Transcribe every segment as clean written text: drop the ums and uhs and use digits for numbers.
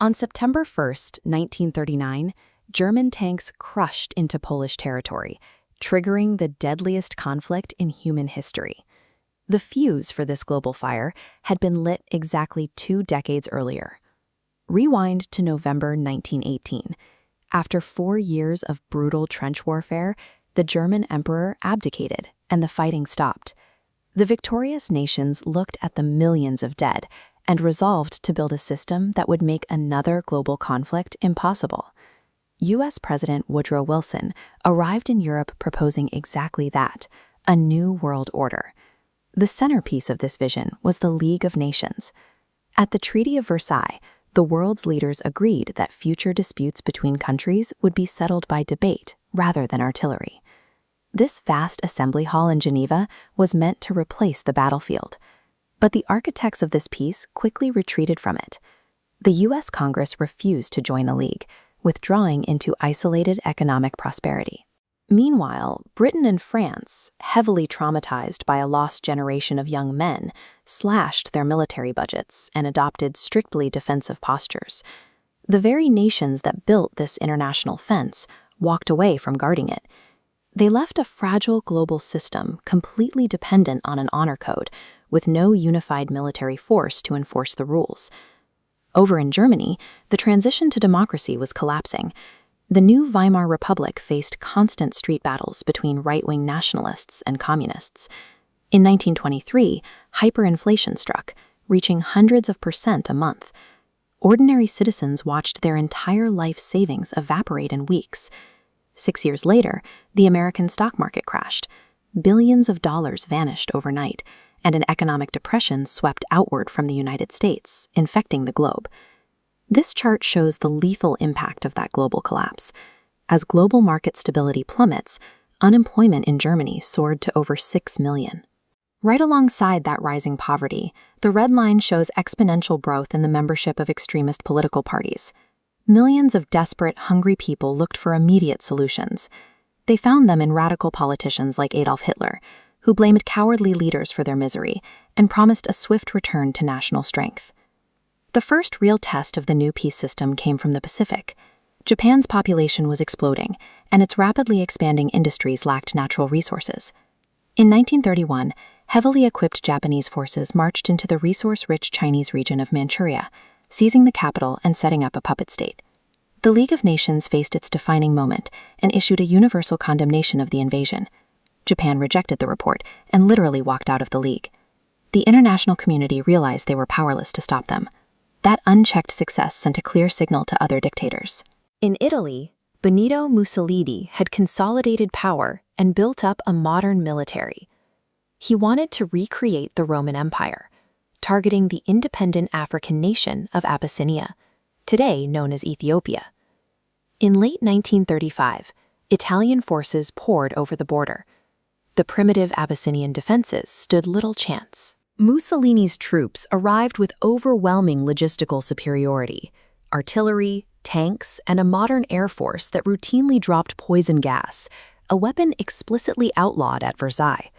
On September 1, 1939, German tanks crushed into Polish territory, triggering the deadliest conflict in human history. The fuse for this global fire had been lit exactly 2 decades earlier. Rewind to November 1918. After 4 years of brutal trench warfare, the German emperor abdicated and the fighting stopped. The victorious nations looked at the millions of dead and resolved to build a system that would make another global conflict impossible. U.S. President Woodrow Wilson arrived in Europe proposing exactly that, a new world order. The centerpiece of this vision was the League of Nations. At the Treaty of Versailles, the world's leaders agreed that future disputes between countries would be settled by debate rather than artillery. This vast assembly hall in Geneva was meant to replace the battlefield. But the architects of this peace quickly retreated from it. The U.S. Congress refused to join the League, withdrawing into isolated economic prosperity. Meanwhile, Britain and France, heavily traumatized by a lost generation of young men, slashed their military budgets and adopted strictly defensive postures. The very nations that built this international fence walked away from guarding it. They left a fragile global system completely dependent on an honor code, with no unified military force to enforce the rules. Over in Germany, the transition to democracy was collapsing. The new Weimar Republic faced constant street battles between right-wing nationalists and communists. In 1923, hyperinflation struck, reaching hundreds of % a month. Ordinary citizens watched their entire life savings evaporate in weeks. 6 years later, the American stock market crashed. Billions of dollars vanished overnight, and an economic depression swept outward from the United States, infecting the globe. This chart shows the lethal impact of that global collapse. As global market stability plummets, unemployment in Germany soared to over 6 million. Right alongside that rising poverty, the red line shows exponential growth in the membership of extremist political parties. Millions of desperate, hungry people looked for immediate solutions. They found them in radical politicians like Adolf Hitler, who blamed cowardly leaders for their misery and promised a swift return to national strength. The first real test of the new peace system came from the Pacific. Japan's population was exploding, and its rapidly expanding industries lacked natural resources. In 1931, heavily equipped Japanese forces marched into the resource-rich Chinese region of Manchuria, seizing the capital and setting up a puppet state. The League of Nations faced its defining moment and issued a universal condemnation of the invasion. Japan rejected the report and literally walked out of the League. The international community realized they were powerless to stop them. That unchecked success sent a clear signal to other dictators. In Italy, Benito Mussolini had consolidated power and built up a modern military. He wanted to recreate the Roman Empire, targeting the independent African nation of Abyssinia, today known as Ethiopia. In late 1935, Italian forces poured over the border. The primitive Abyssinian defenses stood little chance. Mussolini's troops arrived with overwhelming logistical superiority, artillery, tanks, and a modern air force that routinely dropped poison gas, a weapon explicitly outlawed at Versailles.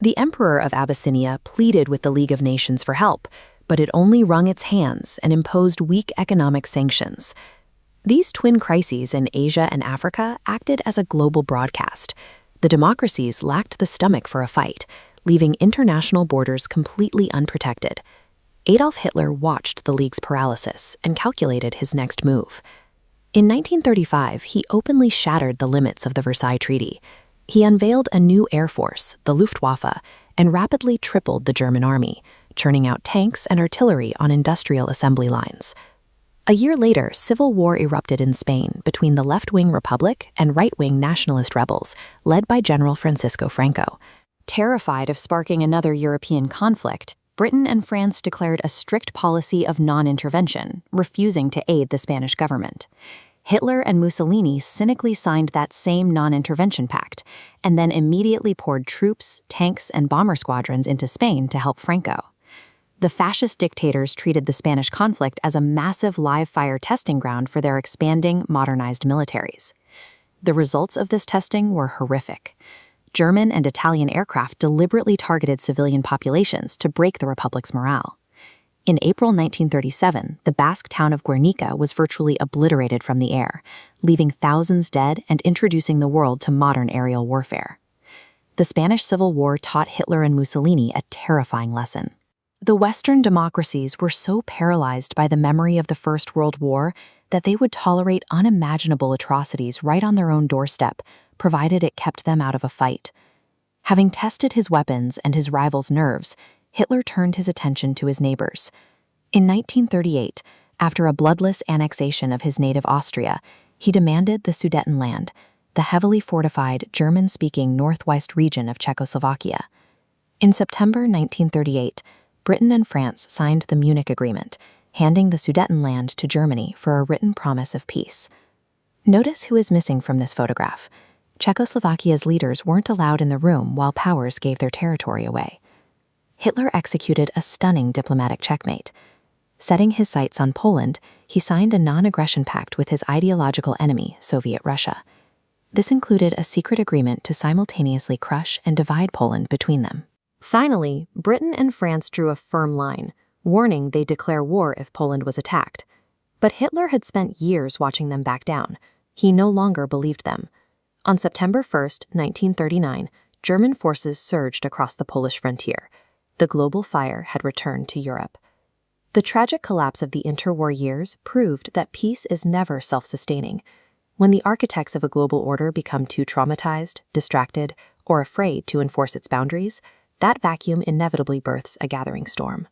The Emperor of Abyssinia pleaded with the League of Nations for help, but it only wrung its hands and imposed weak economic sanctions. These twin crises in Asia and Africa acted as a global broadcast. The democracies lacked the stomach for a fight, leaving international borders completely unprotected. Adolf Hitler watched the League's paralysis and calculated his next move. In 1935, he openly shattered the limits of the Versailles Treaty. He unveiled a new air force, the Luftwaffe, and rapidly tripled the German army, churning out tanks and artillery on industrial assembly lines. A year later, civil war erupted in Spain between the left-wing Republic and right-wing nationalist rebels, led by General Francisco Franco. Terrified of sparking another European conflict, Britain and France declared a strict policy of non-intervention, refusing to aid the Spanish government. Hitler and Mussolini cynically signed that same non-intervention pact, and then immediately poured troops, tanks, and bomber squadrons into Spain to help Franco. The fascist dictators treated the Spanish conflict as a massive live-fire testing ground for their expanding, modernized militaries. The results of this testing were horrific. German and Italian aircraft deliberately targeted civilian populations to break the Republic's morale. In April 1937, the Basque town of Guernica was virtually obliterated from the air, leaving thousands dead and introducing the world to modern aerial warfare. The Spanish Civil War taught Hitler and Mussolini a terrifying lesson. The Western democracies were so paralyzed by the memory of the First World War that they would tolerate unimaginable atrocities right on their own doorstep, provided it kept them out of a fight. Having tested his weapons and his rivals' nerves, Hitler turned his attention to his neighbors. In 1938, after a bloodless annexation of his native Austria, he demanded the Sudetenland, the heavily fortified German-speaking northwest region of Czechoslovakia. In September 1938, Britain and France signed the Munich Agreement, handing the Sudetenland to Germany for a written promise of peace. Notice who is missing from this photograph. Czechoslovakia's leaders weren't allowed in the room while powers gave their territory away. Hitler executed a stunning diplomatic checkmate. Setting his sights on Poland, he signed a non-aggression pact with his ideological enemy, Soviet Russia. This included a secret agreement to simultaneously crush and divide Poland between them. Finally, Britain and France drew a firm line, warning they'd declare war if Poland was attacked. But Hitler had spent years watching them back down. He no longer believed them. On September 1, 1939, German forces surged across the Polish frontier. The global fire had returned to Europe. The tragic collapse of the interwar years proved that peace is never self-sustaining. When the architects of a global order become too traumatized, distracted, or afraid to enforce its boundaries, that vacuum inevitably births a gathering storm.